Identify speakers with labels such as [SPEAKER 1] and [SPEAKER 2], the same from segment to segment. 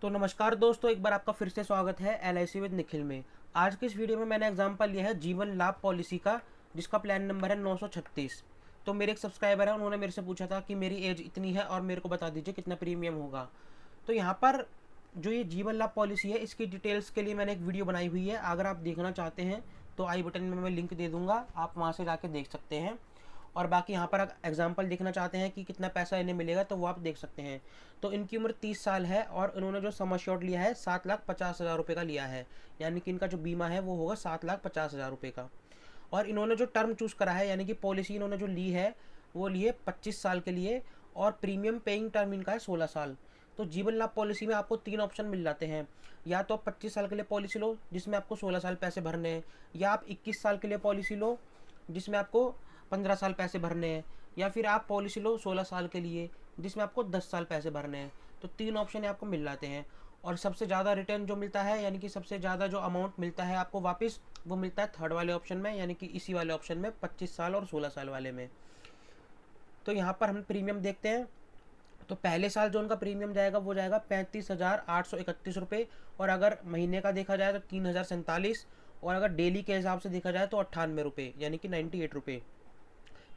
[SPEAKER 1] तो नमस्कार दोस्तों, एक बार आपका फिर से स्वागत है LIC विद निखिल में। आज की इस वीडियो में मैंने एग्जांपल लिया है जीवन लाभ पॉलिसी का, जिसका प्लान नंबर है 936। तो मेरे एक सब्सक्राइबर है, उन्होंने मेरे से पूछा था कि मेरी एज इतनी है और मेरे को बता दीजिए कितना प्रीमियम होगा। तो यहाँ पर जो ये जीवन लाभ पॉलिसी है, इसकी डिटेल्स के लिए मैंने एक वीडियो बनाई हुई है। अगर आप देखना चाहते हैं तो आई बटन में मैं लिंक दे दूँगा, आप वहाँ से जाके देख सकते हैं। और बाकी यहाँ पर अगर एग्जाम्पल देखना चाहते हैं कि कितना पैसा इन्हें मिलेगा तो वो आप देख सकते हैं। तो इनकी उम्र 30 साल है और इन्होंने जो सम एश्योर्ड लिया है 7,50,000 रुपये का लिया है। यानी कि इनका जो बीमा है वो होगा 7,50,000 रुपये का। और इन्होंने जो टर्म चूज़ करा है, यानी कि पॉलिसी इन्होंने जो ली है वो लिए 25 साल के लिए, और प्रीमियम पेइंग टर्म इनका है 16 साल। तो जीवन लाभ पॉलिसी में आपको 3 ऑप्शन मिल जाते हैं। या तो आप 25 साल के लिए पॉलिसी लो जिसमें आपको 16 साल पैसे भरने हैं, या आप 21 साल के लिए पॉलिसी लो जिसमें आपको 15 साल पैसे भरने हैं, या फिर आप पॉलिसी लो 16 साल के लिए जिसमें आपको 10 साल पैसे भरने हैं। तो 3 ऑप्शन आपको मिल जाते हैं। और सबसे ज़्यादा रिटर्न जो मिलता है, यानी कि सबसे ज़्यादा जो अमाउंट मिलता है आपको वापस, वो मिलता है थर्ड वाले ऑप्शन में, यानी कि इसी वाले ऑप्शन में 25 साल और 16 साल वाले में। तो यहाँ पर हम प्रीमियम देखते हैं। तो पहले साल जो उनका प्रीमियम जाएगा वो जाएगा 35,831 रुपये, और अगर महीने का देखा जाए तो 3,047, और अगर डेली के हिसाब से देखा जाए तो 98 रुपये, यानी कि 98 रुपये।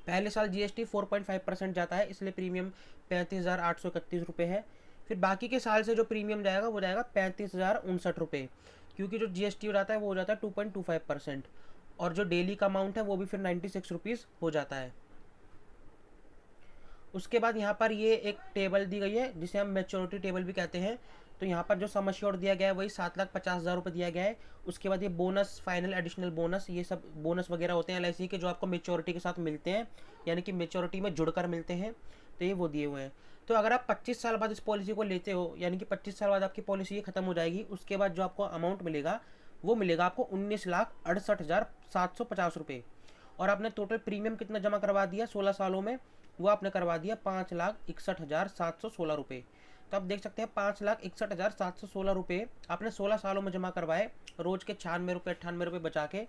[SPEAKER 1] पहले साल GST 4.5% जाता है, इसलिए प्रीमियम 35,831 रुपये है। फिर बाकी के साल से जो प्रीमियम जाएगा वो जाएगा 35,059 रुपये, क्योंकि जो GST हो जाता है वो हो जाता है 2.25%। और जो डेली का अमाउंट है वो भी फिर 96 रुपीज़ हो जाता है। उसके बाद यहाँ पर ये एक टेबल दी गई है जिसे हम मेच्योरिटी टेबल भी कहते हैं। तो यहाँ पर जो सम एश्योर्ड दिया गया है वही 7,50,000 रुपये दिया गया है। उसके बाद ये बोनस, फाइनल एडिशनल बोनस, ये सब बोनस वगैरह होते हैं LIC के, जो आपको मेच्योरिटी के साथ मिलते हैं, यानी कि मेच्योरिटी में जुड़कर मिलते हैं। तो ये वो दिए हुए हैं। तो अगर आप 25 साल बाद इस पॉलिसी को लेते हो, यानी कि 25 साल बाद आपकी पॉलिसी ये खत्म हो जाएगी, उसके बाद जो आपको अमाउंट मिलेगा वो मिलेगा आपको 19,68,750 रुपये। और आपने टोटल प्रीमियम कितना जमा करवा दिया 16 सालों में, वो आपने करवा दिया 5,61,716 रुपये। तो आप देख सकते हैं 5,61,716 रुपये आपने 16 सालों में जमा करवाए, रोज़ के 96 रुपये 98 रुपये बचा के,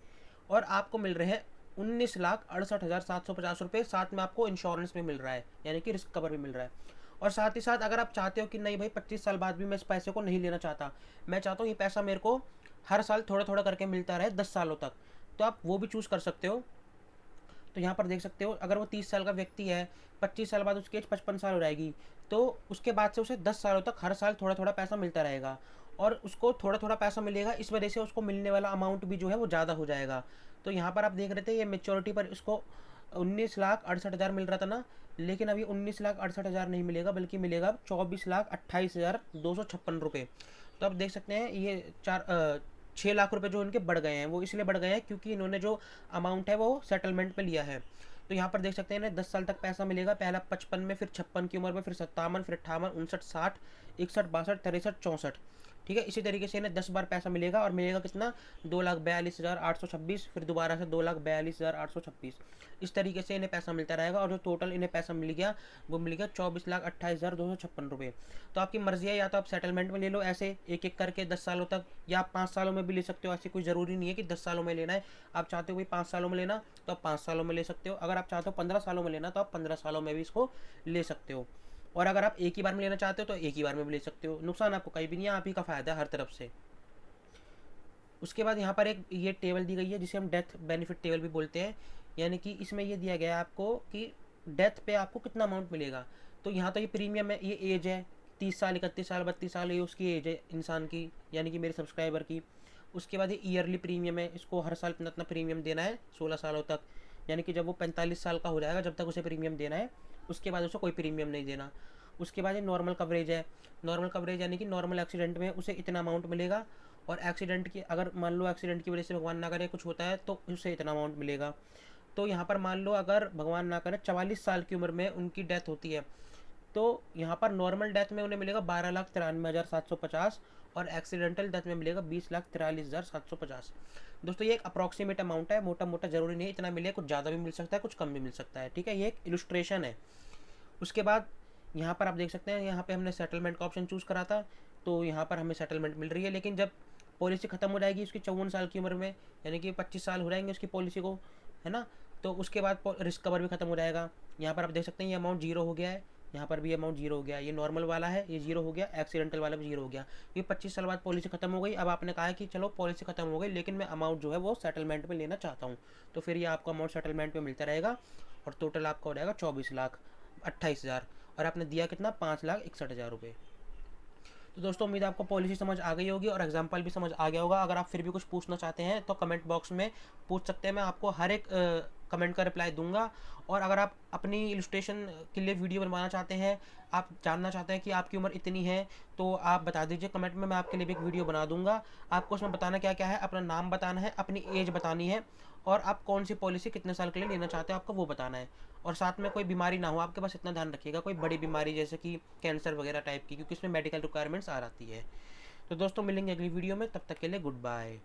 [SPEAKER 1] और आपको मिल रहे हैं 19,68,750 रुपये। साथ में आपको इंश्योरेंस भी मिल रहा है, यानी कि रिस्क कवर भी मिल रहा है। और साथ ही साथ अगर आप चाहते हो कि नहीं भाई 25 साल बाद भी मैं इस पैसे को नहीं लेना चाहता, मैं चाहता हूँ ये पैसा मेरे को हर साल थोड़ा थोड़ा करके मिलता रहे 10 सालों तक, तो आप वो भी चूज़ कर सकते हो। तो यहाँ पर देख सकते हो, अगर वो 30 साल का व्यक्ति है, 25 साल बाद उसकी एज 55 साल हो जाएगी, तो उसके बाद से उसे 10 सालों तक हर साल थोड़ा थोड़ा पैसा मिलता रहेगा। और उसको थोड़ा थोड़ा पैसा मिलेगा, इस वजह से उसको मिलने वाला अमाउंट भी जो है वो ज़्यादा हो जाएगा। तो यहाँ पर आप देख रहे थे ये मेच्योरिटी पर इसको 19,68,000 मिल रहा था ना, लेकिन अभी 19,68,000 नहीं मिलेगा, बल्कि मिलेगा 24,28,256 रुपये। तो आप देख सकते हैं ये 6 लाख रुपए जो इनके बढ़ गए हैं, वो इसलिए बढ़ गए हैं क्योंकि इन्होंने जो अमाउंट है वो सेटलमेंट पे लिया है। तो यहाँ पर देख सकते हैं इन्हें 10 साल तक पैसा मिलेगा, पहला 55 में, फिर 56 की उम्र में, फिर 57, फिर 58, 59, 60, 61, 62, 63, 64। ठीक है, इसी तरीके से इन्हें 10 बार पैसा मिलेगा, और मिलेगा कितना, 2,42,826, फिर दोबारा से 2,42,826। इस तरीके से इन्हें पैसा मिलता रहेगा, और जो टोटल इन्हें पैसा मिल गया वो मिल गया 24,28,256 रुपये। तो आपकी मर्जी है, या तो आप सेटलमेंट में ले लो ऐसे एक एक करके 10 सालों तक, या आप 5 सालों में भी ले सकते हो। ऐसी कोई ज़रूरी नहीं है कि 10 सालों में लेना है। आप चाहते हो भाई 5 सालों में लेना तो आप 5 सालों में ले सकते हो, अगर आप चाहते हो 15 सालों में लेना तो आप 15 सालों में भी इसको ले सकते हो। और अगर आप एक ही बार में लेना चाहते हो तो एक ही बार में भी ले सकते हो। नुकसान आपको कहीं भी नहीं है, आप ही का फ़ायदा है हर तरफ से। उसके बाद यहाँ पर एक ये टेबल दी गई है जिसे हम डेथ बेनिफिट टेबल भी बोलते हैं, यानी कि इसमें ये दिया गया है आपको कि डेथ पे आपको कितना अमाउंट मिलेगा। तो यहाँ तो ये प्रीमियम है, ये एज है 30 साल, 31 साल, 32 साल, ये उसकी एज है इंसान की, यानी कि मेरे सब्सक्राइबर की। उसके बाद ये ईयरली प्रीमियम है, इसको हर साल इतना इतना प्रीमियम देना है 16 सालों तक, यानी कि जब वो 45 साल का हो जाएगा जब तक उसे प्रीमियम देना है, उसके बाद उसे कोई प्रीमियम नहीं देना। उसके बाद ये नॉर्मल कवरेज है। नॉर्मल कवरेज यानी कि नॉर्मल एक्सीडेंट में उसे इतना अमाउंट मिलेगा, और एक्सीडेंट की, अगर मान लो एक्सीडेंट की वजह से भगवान ना करे कुछ होता है तो उसे इतना अमाउंट मिलेगा। तो यहाँ पर मान लो अगर भगवान ना करे 44 साल की उम्र में उनकी डेथ होती है, तो यहाँ पर नॉर्मल डेथ में उन्हें मिलेगा 12,93,750, और एक्सीडेंटल डेथ में मिलेगा 20,43,750। दोस्तों ये एक अप्रॉक्सीमेट अमाउंट है, मोटा मोटा ज़रूरी नहीं इतना मिले, कुछ ज़्यादा भी मिल सकता है, कुछ कम भी मिल सकता है। ठीक है, ये एक इलुस्ट्रेशन है। उसके बाद यहाँ पर आप देख सकते हैं, यहाँ पे हमने सेटलमेंट का ऑप्शन चूज़ करा था, तो यहाँ पर हमें सेटलमेंट मिल रही है। लेकिन जब पॉलिसी ख़त्म हो जाएगी उसकी 54 साल की उम्र में, यानी कि 25 साल हो जाएंगे उसकी पॉलिसी को, है ना, तो उसके बाद रिस्क कवर भी ख़त्म हो जाएगा। यहाँ पर आप देख सकते हैं ये अमाउंट जीरो हो गया है, यहाँ पर भी अमाउंट जीरो हो गया। ये नॉर्मल वाला है, ये जीरो हो गया, एक्सीडेंटल वाला भी जीरो हो गया। ये 25 साल बाद पॉलिसी खत्म हो गई। अब आपने कहा है कि चलो पॉलिसी खत्म हो गई लेकिन मैं अमाउंट जो है वो सेटलमेंट में लेना चाहता हूँ, तो फिर ये आपको अमाउंट सेटलमेंट में मिलता रहेगा और टोटल आपका हो जाएगा 24,28,000 और आपने दिया कितना 5,61,000 रुपये। तो दोस्तों उम्मीद है आपको पॉलिसी समझ आ गई होगी और एग्जाम्पल भी समझ आ गया होगा। अगर आप फिर भी कुछ पूछना चाहते हैं तो कमेंट बॉक्स में पूछ सकते हैं, मैं आपको हर एक कमेंट का रिप्लाई दूंगा। और अगर आप अपनी इलस्ट्रेशन के लिए वीडियो बनवाना चाहते हैं, आप जानना चाहते हैं कि आपकी उम्र इतनी है, तो आप बता दीजिए कमेंट में, मैं आपके लिए भी एक वीडियो बना दूंगा। आपको उसमें बताना क्या क्या है, अपना नाम बताना है, अपनी एज बतानी है और आप कौन सी पॉलिसी कितने साल के लिए लेना चाहते हो आपको वो बताना है। और साथ में कोई बीमारी ना हो आपके पास, इतना ध्यान रखिएगा, कोई बड़ी बीमारी जैसे कि कैंसर वगैरह टाइप की, क्योंकि इसमें मेडिकल रिक्वायरमेंट्स आ जाती है। तो दोस्तों मिलेंगे अगली वीडियो में, तब तक के लिए गुड बाय।